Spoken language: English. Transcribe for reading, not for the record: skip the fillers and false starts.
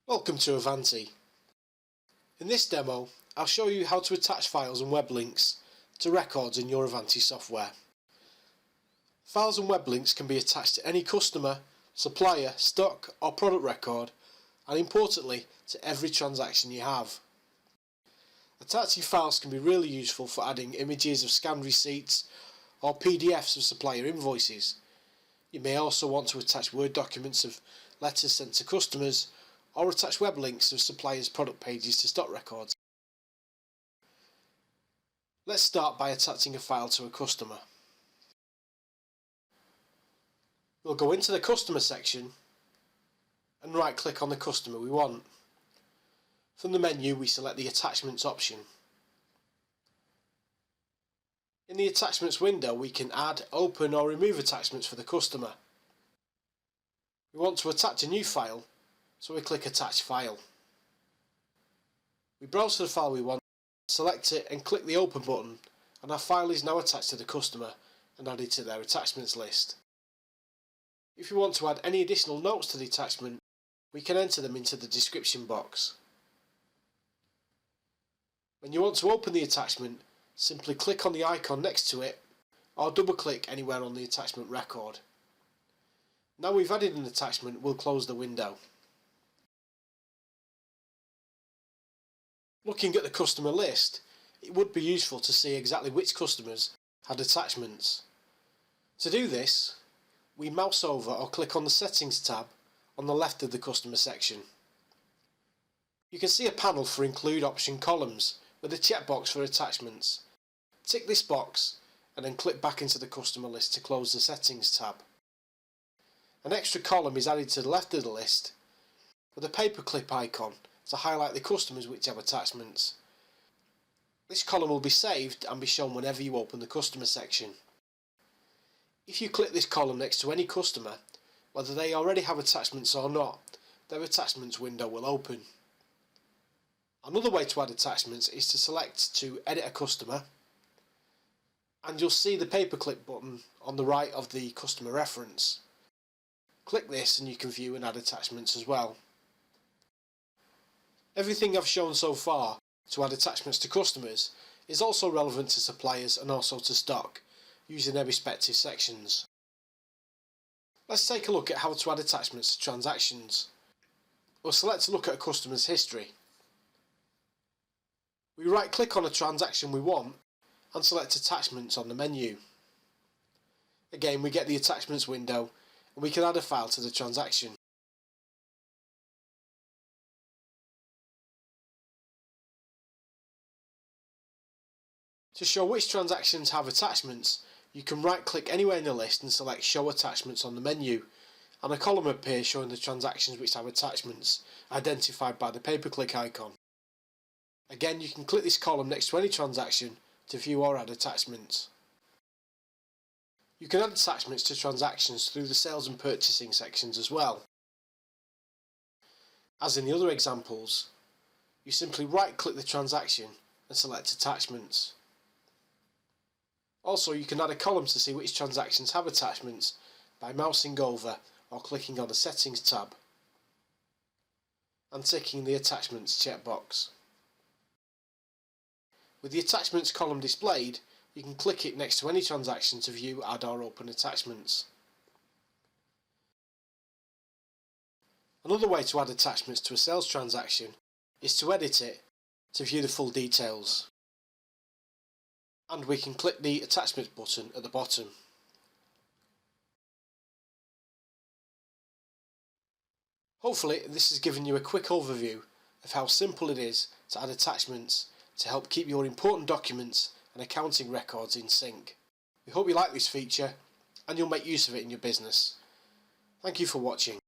Welcome to Avanti. In this demo, I'll show you how to attach files and web links to records in your Avanti software. Files and web links can be attached to any customer, supplier, stock or product record, and importantly to every transaction you have. Attaching files can be really useful for adding images of scanned receipts or PDFs of supplier invoices. You may also want to attach Word documents of letters sent to customers or attach web links of suppliers' product pages to stock records. Let's start by attaching a file to a customer. We'll go into the customer section and right click on the customer we want. From the menu we select the attachments option. In the attachments window we can add, open or remove attachments for the customer. We want to attach a new file, so we click Attach File. We browse for the file we want, select it and click the Open button, and our file is now attached to the customer and added to their attachments list. If you want to add any additional notes to the attachment, we can enter them into the description box. When you want to open the attachment, simply click on the icon next to it or double click anywhere on the attachment record. Now we've added an attachment, we'll close the window. Looking at the customer list, it would be useful to see exactly which customers had attachments. To do this, we mouse over or click on the Settings tab on the left of the customer section. You can see a panel for Include option columns with a checkbox for attachments. Tick this box and then click back into the customer list to close the Settings tab. An extra column is added to the left of the list with a paperclip icon to highlight the customers which have attachments. This column will be saved and be shown whenever you open the customer section. If you click this column next to any customer, whether they already have attachments or not, their attachments window will open. Another way to add attachments is to select to edit a customer, and you'll see the paperclip button on the right of the customer reference. Click this and you can view and add attachments as well. Everything I've shown so far to add attachments to customers is also relevant to suppliers and also to stock, using their respective sections. Let's take a look at how to add attachments to transactions. We'll select to look at a customer's history. We right click on a transaction we want and select Attachments on the menu. Again we get the Attachments window and we can add a file to the transaction. To show which transactions have attachments, you can right click anywhere in the list and select Show Attachments on the menu, and a column appears showing the transactions which have attachments, identified by the paperclip icon. Again, you can click this column next to any transaction to view or add attachments. You can add attachments to transactions through the sales and purchasing sections as well. As in the other examples, you simply right click the transaction and select Attachments. Also, you can add a column to see which transactions have attachments by mousing over or clicking on the Settings tab and ticking the Attachments checkbox. With the Attachments column displayed, you can click it next to any transaction to view, add or open attachments. Another way to add attachments to a sales transaction is to edit it to view the full details. And we can click the Attachments button at the bottom. Hopefully this has given you a quick overview of how simple it is to add attachments to help keep your important documents and accounting records in sync. We hope you like this feature and you'll make use of it in your business. Thank you for watching.